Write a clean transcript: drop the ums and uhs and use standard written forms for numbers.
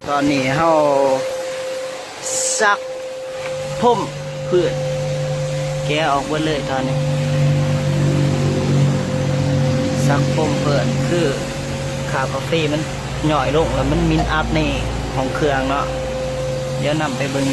ตอนนี้เฮาซักพุ่มพืชแกะออกหมดเลยตอนนี้ซักพุ่มพืชคือคาเฟ่มันหน่อยลงแล้วมันมินอัพในของเครื่องเนาะเดี๋ยวนำไปเบิ่ง